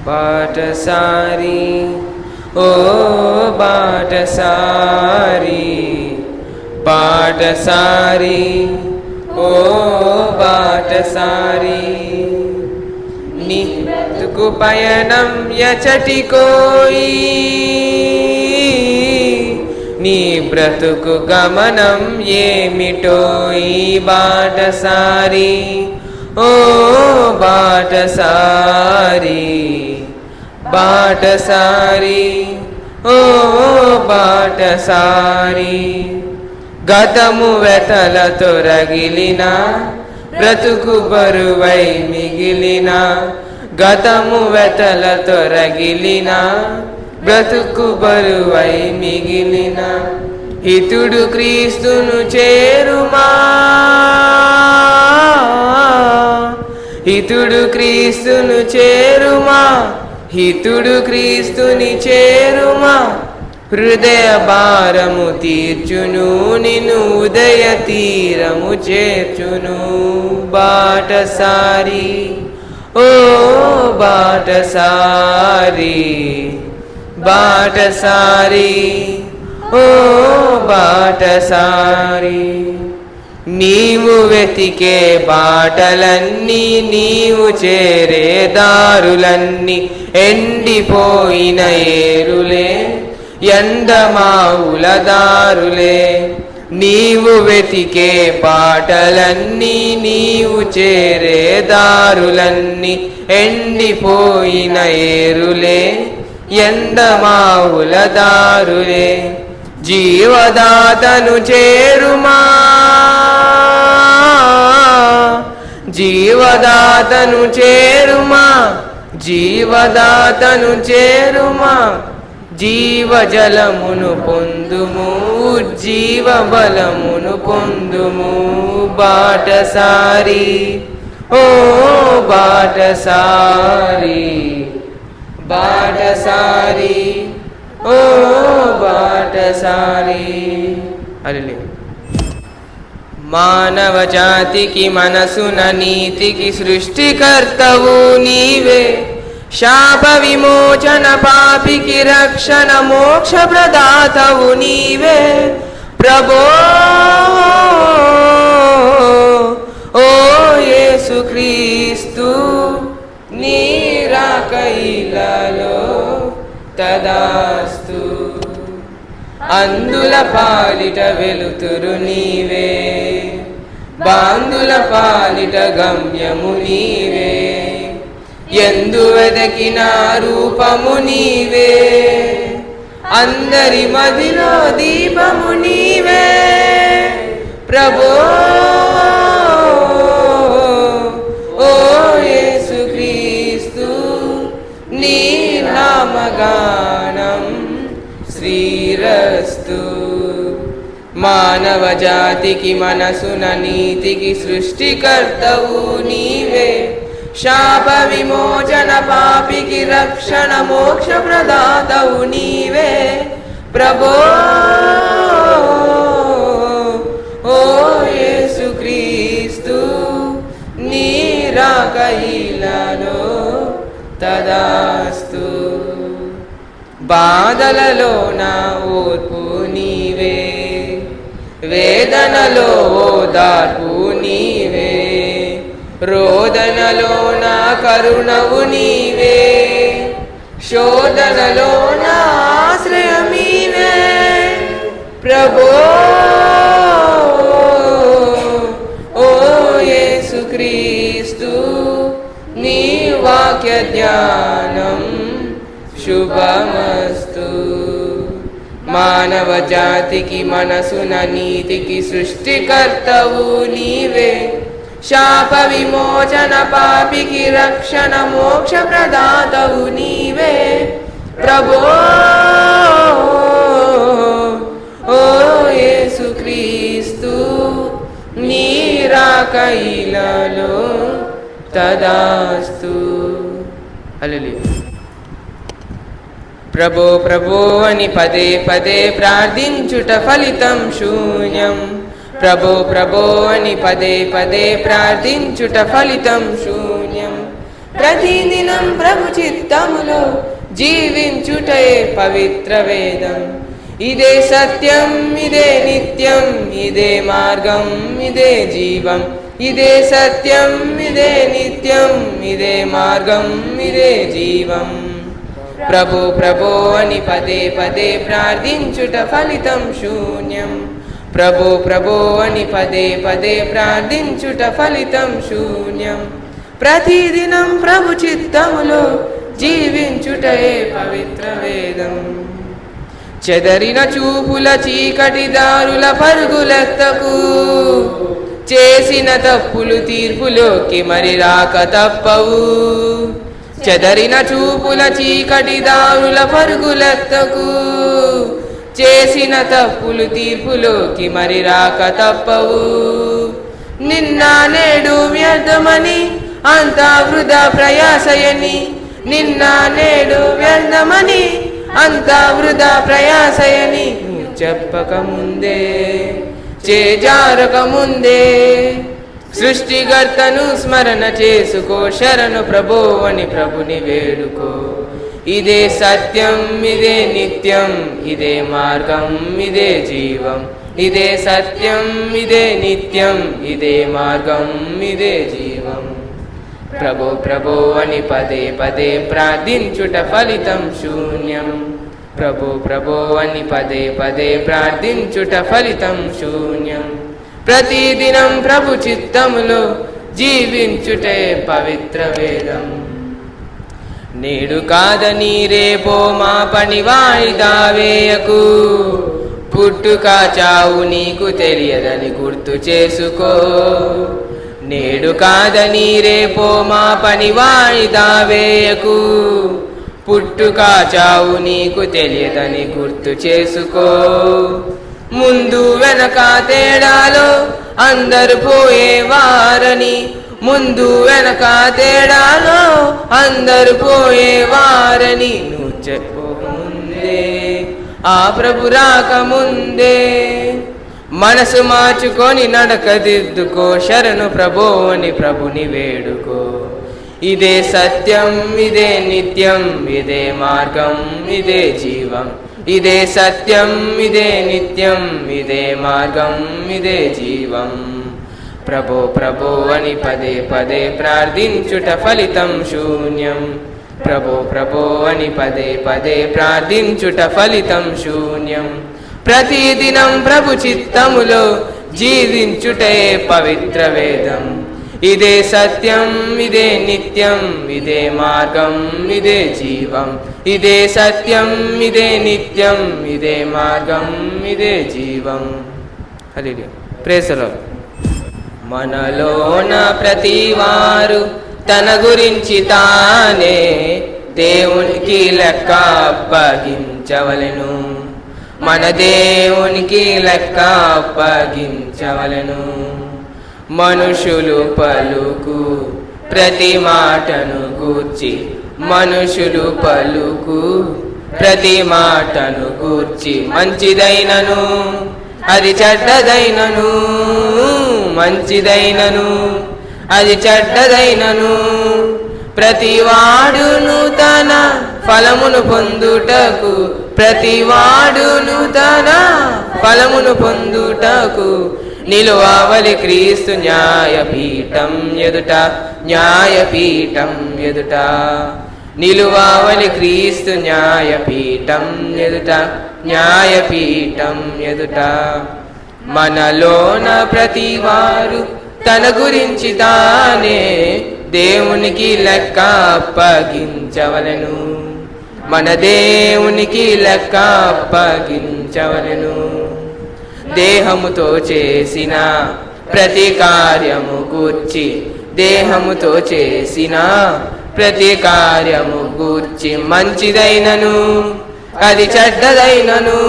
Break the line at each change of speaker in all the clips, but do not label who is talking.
బాటసారి ఓ బాటసారి బాటసారి ఓ బాటసారి నీ బ్రతుకు పయనం ఎచటికోయి నీ బ్రతుకు గమనం ఏమిటోయి బాటసారి ఓ బాటసారి బాటసారి ఓ బాటసారి గతము వెతలతో రగిలిన బ్రతుకు బరువై మిగిలిన గతము వెతలతో రగిలిన బ్రతుకు బరువై మిగిలిన హితుడు క్రీస్తును చేరుమా హితుడు క్రీస్తును చేరుమా హితుడు క్రీస్తుని చేరుమా హృదయ భారము తీర్చును నిన్ను ఉదయ తీరము చేర్చును బాటసారి ఓ బాటసారి బాటసారి ఓ బాటసారి నీవు వెతికే బాటలన్నీ నీవు చేరే దారులన్నీ ఎండిపోయిన ఏరులే ఎండమావుల దారులే నీవు వెతికే బాటలన్నీ నీవు చేరే దారులన్నీ ఎండిపోయిన ఏరులే ఎండమావుల దారులే జీవదాతను చేరుమా జీవదాతను చేరుమా జీవదాతను చేరుమా జీవజలమును పొందుము జీవ బలమును పొందుము బాటసారి ఓ బాటసారి బాటసారి ఓ బాటసారి హల్లెలూయా మానవ జాతికి మనసున నీతికి సృష్టికర్తవు నీవే శాప విమోచన పాపికి రక్షణ మోక్ష ప్రదాతవు నీవే ప్రభో ఓ యేసుక్రీస్తు నీ రాక ఇలాలో తదాస్తు అందుల పాలిట వెలుతురు నీవే బాందుల పాలిట గమ్యము నీవే ఎందు వెదకిన రూపము నీవే అందరి మదిలో దీపము నీవే ప్రభో ఓ యేసుక్రీస్తు నీ నామగానం శ్రీరస్తు మానవ జాతికి మనసున నీతికి సృష్టికర్తవు నీవే శాప విమోచన పాపికి రక్షణ మోక్ష ప్రదాతవు నీవే ప్రభో ఓ యేసుక్రీస్తు నీ రాక ఇలాలో తదాస్తు బాధలలో నా ఓర్పు నీవే వేదనలో ఓదార్పు నీవే రోదనలో నా కరుణవు నీవే శోధనలో నా ఆశ్రయమీవే ప్రభో ఓ యేసుక్రీస్తు నీ వాక్య ధ్యానం శుభమస్తు మానవ జాతికి మనసున నీతికి సృష్టికర్తవు నీవే శాప విమోచన పాపికి రక్షణ మోక్ష ప్రదాతవు నీవే ప్రభో ఓ యేసుక్రీస్తు నీ రాక ఇలాలో తదాస్తు హల్లెలూయా ప్రభో ప్రభో అని పదే పదే ప్రార్థించుట ఫలితం శూన్యం ప్రభో ప్రభో అని పదే పదే ప్రార్థించుట ఫలితం శూన్యం ప్రతిదినం ప్రభు చిత్తములో జీవించుటయే పవిత్ర వేదం. ఇదే సత్యం, ఇదే నిత్యం, ఇదే మార్గం, ఇదే జీవం. ఇదే సత్యం, ఇదే నిత్యం, ఇదే మార్గం, ఇదే జీవం. ప్రభు ప్రభు అని పదే పదే ప్రార్థించుట ఫలితం శూన్యం. ప్రభు ప్రభు అని పదే పదే ప్రార్థించుట ఫలితం శూన్యం. ప్రతిదినం ప్రభు చిత్తములో జీవించుటయే పవిత్ర వేదం. చెదరిన చూపుల చీకటి దారుల పరుగులెత్తకు, చేసిన తప్పులు తీర్పులోకి మరి రాక తప్పవు. చెదరిన చూపుల చీకటి దారుల పరుగులెత్తకు, చేసిన తప్పులు తీర్పులోకి మరి రాక తప్పవు. నిన్న నేడు వ్యర్థమని అంతా వృధా ప్రయాసయని, నిన్న నేడు వ్యర్థమని అంతా వృధా ప్రయాసయని చెప్పక ముందే, చేజారక ముందే సృష్టికర్తను స్మరణ చేసుకో. శరణు ప్రభో అని ప్రభుని వేడుకో. ఇదే సత్యం, ఇదే నిత్యం, ఇదే మార్గం, ఇదే జీవం. ఇదే సత్యం, ఇదే నిత్యం, ఇదే మార్గం, ఇదే జీవం. ప్రభో ప్రభో అని పదే పదే ప్రార్థించుట ఫలితం శూన్యం. ప్రభో ప్రభో అని పదే పదే ప్రార్థించుట ఫలితం శూన్యం. ప్రతిదినం ప్రభు చిత్తములో జీవించుటే పవిత్ర వేదం. నేడు కాదని రేపో మా పని వాయిదా వేయకు, పుట్టుక చావు నీకు తెలియదని గుర్తు చేసుకో. నేడు కాదని రేపో మా పని వాయిదా వేయకు, పుట్టుక చావు నీకు తెలియదని గుర్తు చేసుకో. ముందు వెనక తేడాలో అందరు పోయేవారని, ముందు వెనక తేడాలో అందరు పోయేవారని నువ్వు చెప్పకముందే, ఆ ప్రభు రాకముందే మనసు మార్చుకొని నడకదిద్దుకో. శరణు ప్రభో అని ప్రభుని వేడుకో. ఇదే సత్యం, ఇదే నిత్యం, ఇదే మార్గం, ఇదే జీవం. ఇదే సత్యం, ఇదే నిత్యం, ఇదే మార్గం, ఇదే జీవం. ప్రభో ప్రభో అని పదే పదే ప్రార్థించుట ఫలితం శూన్యం. ప్రభో ప్రభో అని పదే పదే ప్రార్థించుట ఫలితం శూన్యం. ప్రతిదినం ప్రభు చిత్తములో జీవించుటే పవిత్ర వేదం. ఇదే సత్యం, ఇదే నిత్యం, ఇదే మార్గం, ఇదే జీవం. ఇదే సత్యం, ఇదే నిత్యం, ఇదే మార్గం, ఇదే జీవం. హల్లెలూయా. Praise the lord. మనలోన ప్రతివారు తన గురించి తానే దేవునికి లెక్క అప్పగించవలెను. మన దేవునికి లెక్క అప్పగించవలెను. మనుషులు పలుకు ప్రతి మాటను గూర్చి, మనుషులు పలుకు ప్రతి మాటను గూర్చి, మంచిదైనను అది చెడ్డదైనను, మంచిదైనను అది చెడ్డదైనను, ప్రతివాడును తన ఫలమును పొందుటకు, ప్రతివాడును తన ఫలమును పొందుటకు నిలువవలి క్రీస్తు న్యాయపీఠం ఎదుట, న్యాయపీఠం ఎదుట. నిలువవలి క్రీస్తు న్యాయపీఠం ఎదుట, న్యాయపీఠం ఎదుట. మనలోన ప్రతివారు తన గురించి తానే దేవునికి లెక్క అప్పగించవలెను. మన దేవునికి లెక్క అప్పగించవలెను. దేహముతో చేసిన ప్రతి కార్యము గూర్చి, దేహముతో చేసిన ప్రతి కార్యము గూర్చి, మంచిదైనను అది చెడ్డదైనను,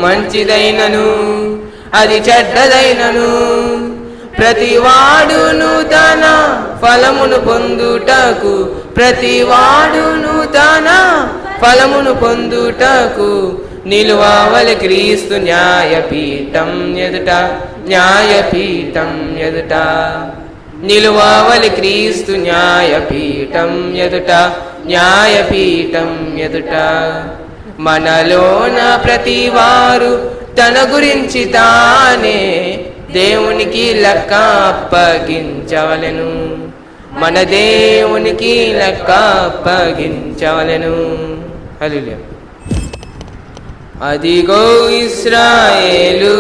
మంచిదైనను అది చెడ్డదైనను, ప్రతివాడును తన ఫలమును పొందుటకు, ప్రతివాడును తన ఫలమును పొందుటకు నిలువవలి క్రీస్తు న్యాయపీఠం ఎదుట, న్యాయపీఠం ఎదుట. నిలువావలి క్రీస్తు న్యాయపీఠం ఎదుట మనలోన ప్రతివారు తన గురించి తానే దేవునికి లెక్క అప్పగించవలెను. మన దేవునికి లెక్క అప్పగించవలెను. హల్లెలూయా. అదిగో ఇశ్రాయేలు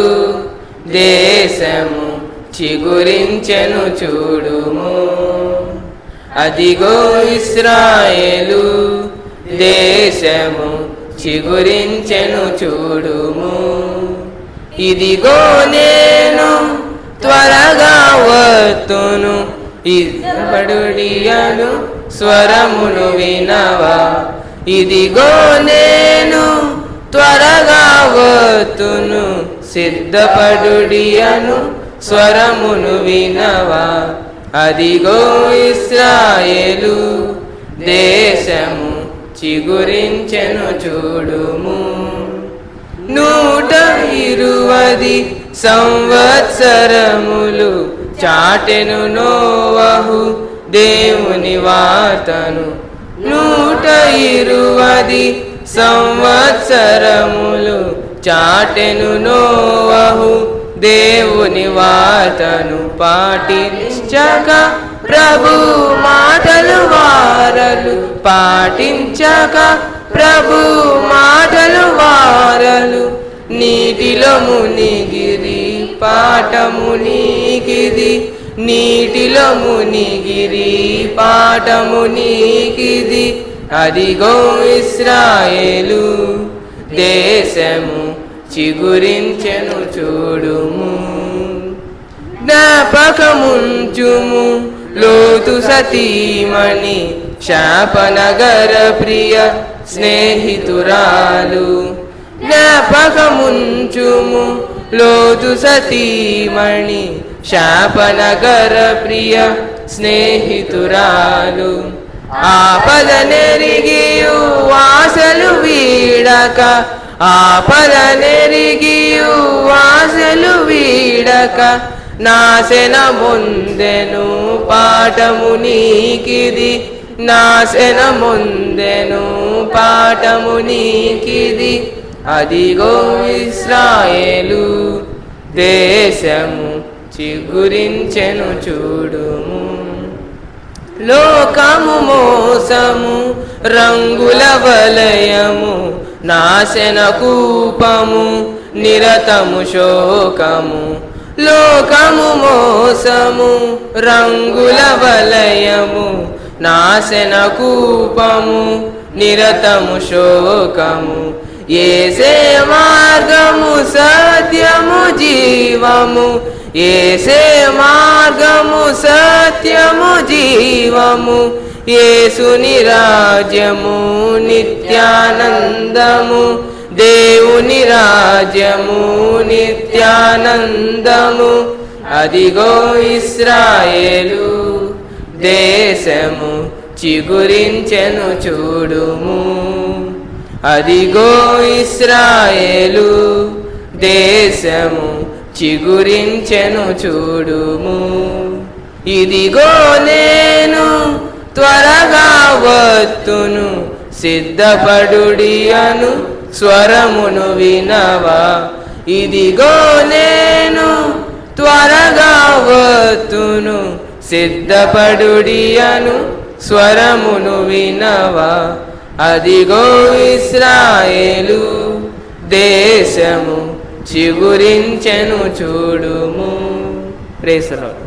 దేశము చిగురించెను చూడుము. అదిగో ఇశ్రాయేలు దేశము చిగురించెను చూడుము. ఇదిగో నేను త్వరగా వత్తును, ఇష్టపడుడియను స్వరమును వినవా. ఇదిగో నేను త్వరగా వత్తును, సిద్ధపడుడియను స్వరమును వినవా. అదిగో ఇశ్రాయేలు దేశము చిగురించెను చూడుము. 120 సంవత్సరములు చాటెను నోవహు దేవుని వార్తను. 120 సంవత్సరములు చాటెను నోవహు దేవుని వార్తను. పాటించక ప్రభు మాటలు వారలు, పాటించక ప్రభు మాటలు వారలు. నీటిలో మునిగిరి పాఠము నీకిది, నీటిలో మునిగిరి పాఠము నీకిది. అదిగో ఇశ్రాయేలు దేశము చిగురించెను చూడుము. జ్ఞాపకముంచుము లోతు సతీమణి శాపనగర ప్రియ స్నేహితురాలు. జ్ఞాపకముంచుము లోతు సతీమణి శాపనగర ప్రియ స్నేహితురాలు. ఆపదనెరిగియు ఆశలు వీడక, ఆపదనెరిగియు ఆశలు వీడక నాశన పొందెను పాఠము నీకిది, నాశన పొందెను పాఠము నీకిది. అదిగో ఇశ్రాయేలు దేశము చిగురించెను చూడుము. లోకము మోసము రంగుల వలయము, నాశన కూపము నిరతము శోకము. లోకము మోసము రంగుల వలయము, నాశన కూపము నిరతము శోకము. యేసే మార్గము సత్యము జీవము, యేసే మార్గము సత్యము జీవము. యేసుని రాజ్యము నిత్యానందము, దేవుని రాజ్యము నిత్యానందము. అదిగో ఇశ్రాయేలు దేశము చిగురించెను చూడుము. అదిగో ఇశ్రాయేలు దేశము చిగురించెను చూడుము. ఇదిగో నేను త్వరగా వత్తును, సిద్ధపడుడియను స్వరమును వినవా. ఇదిగో నేను త్వరగా వత్తును, సిద్ధపడుడియను స్వరమును వినవా. అదిగో ఇశ్రాయేలు దేశము చిగురించెను చూడుము. Praise the lord.